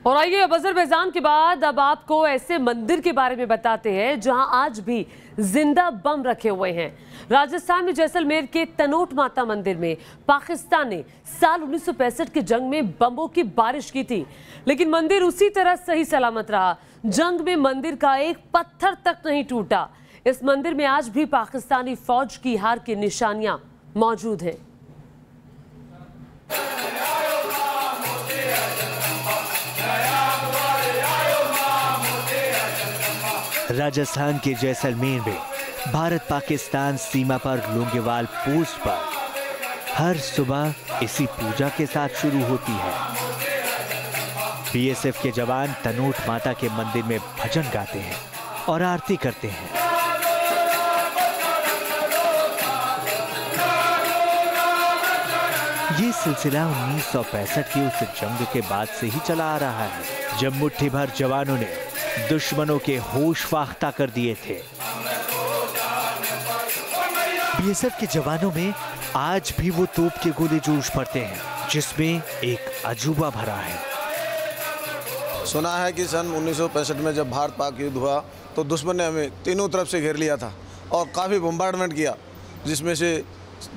और आइए अब अजरबैजान के बाद अब आपको ऐसे मंदिर के बारे में बताते हैं जहां आज भी जिंदा बम रखे हुए हैं। राजस्थान में जैसलमेर के तनोट माता मंदिर में पाकिस्तान ने साल 1965 की जंग में बमों की बारिश की थी, लेकिन मंदिर उसी तरह सही सलामत रहा। जंग में मंदिर का एक पत्थर तक नहीं टूटा। इस मंदिर में आज भी पाकिस्तानी फौज की हार की निशानियां मौजूद हैं। राजस्थान के जैसलमेर में भारत पाकिस्तान सीमा पर लोंगेवाल पोस्ट पर हर सुबह इसी पूजा के साथ शुरू होती है। बीएसएफ के जवान तनोट माता के मंदिर में भजन गाते हैं और आरती करते हैं। ये सिलसिला 1965 की उस जंग के बाद से ही चला आ रहा है, जब मुट्ठी भर जवानों ने दुश्मनों के होश फाख्ता कर दिए थे। बीएसएफ के जवानों में आज भी वो तोप के गोले जोश पड़ते हैं, जिसमें एक अजूबा भरा है। सुना है कि सन 1965 में जब भारत पाक युद्ध हुआ तो दुश्मन ने हमें तीनों तरफ से घेर लिया था और काफ़ी बम्बार्डमेंट किया, जिसमें से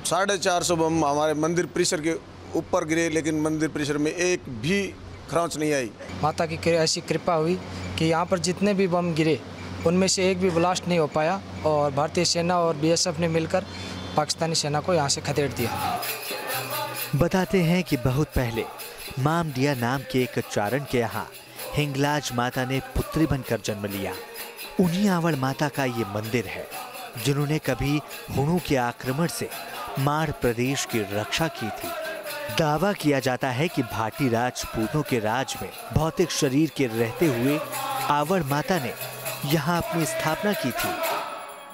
450 बम हमारे मंदिर परिसर के ऊपर गिरे, लेकिन मंदिर परिसर में एक भी खरोंच नहीं आई। माता की ऐसी कृपा हुई कि यहाँ पर जितने भी बम गिरे उनमें से एक भी ब्लास्ट नहीं हो पाया और भारतीय सेना और बीएसएफ ने मिलकर पाकिस्तानी सेना को यहाँ से खदेड़ दिया। बताते हैं कि बहुत पहले मामडिया नाम के एक चारण के यहाँ हिंगलाज माता ने पुत्री बनकर जन्म लिया। उन्हीं आवड़ माता का ये मंदिर है जिन्होंने कभी हुणों के आक्रमण से माड़ प्रदेश की रक्षा की थी। दावा किया जाता है कि भाटी राजपूतों के राज में भौतिक शरीर के रहते हुए आवड़ माता ने यहाँ अपनी स्थापना की थी।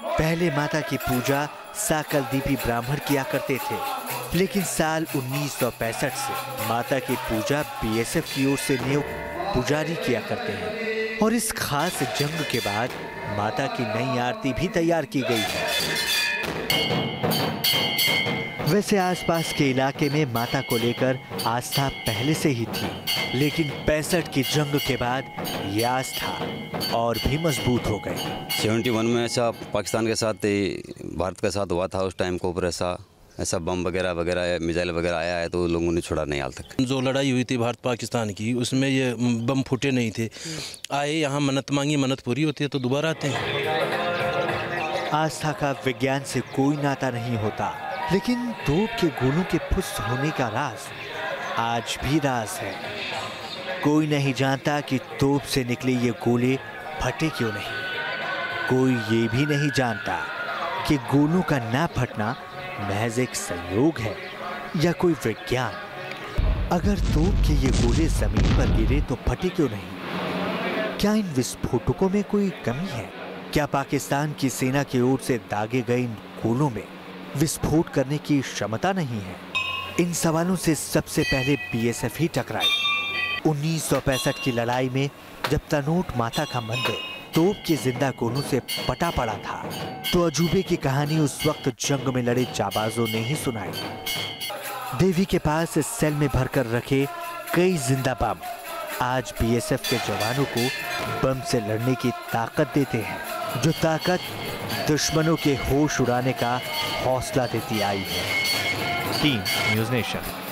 पहले माता की पूजा साकल दीपी ब्राह्मण किया करते थे, लेकिन साल 1965 से माता की पूजा बीएसएफ की ओर से नियुक्त पुजारी किया करते हैं और इस खास जंग के बाद माता की नई आरती भी तैयार की गई है। वैसे आसपास के इलाके में माता को लेकर आस्था पहले से ही थी, लेकिन 65 की जंग के बाद ये आस्था और भी मजबूत हो गई। 71 में ऐसा पाकिस्तान के साथ भारत के साथ हुआ था। उस टाइम को ऊपर ऐसा बम वगैरह मिसाइल वगैरह आया है तो लोगों ने छोड़ा नहीं हाल तक। जो लड़ाई हुई थी भारत पाकिस्तान की, उसमें ये बम फूटे नहीं थे। आए यहाँ मन्नत मांगी, मन्नत पूरी होती है तो दोबारा आते हैं। आस्था का विज्ञान से कोई नाता नहीं होता, लेकिन तोप के गोलों के फुस होने का राज आज भी राज है। कोई नहीं जानता कि तोप से निकले ये गोले फटे क्यों नहीं। कोई ये भी नहीं जानता कि गोलों का ना फटना महज एक संयोग है या कोई विज्ञान। अगर तोप के ये गोले जमीन पर गिरे तो फटे क्यों नहीं? क्या इन विस्फोटकों में कोई कमी है? क्या पाकिस्तान की सेना की ओर से दागे गए इन गोलों में विस्फोट करने की क्षमता नहीं है? इन सवालों से सबसे पहले बीएसएफ ही टकराई। 1965 की लड़ाई में जब तनोट माता का मंदिर तोप के जिंदा गोलों से पटा पड़ा था, तो अजूबे की कहानी उस वक्त जंग में लड़े जाबाजों ने ही सुनाई। देवी के पास इस सेल में भरकर रखे कई जिंदा बम आज बीएसएफ के जवानों को बम से लड़ने की ताकत देते हैं, जो ताकत दुश्मनों के होश उड़ाने का हौसला देती आई है। Team news nation.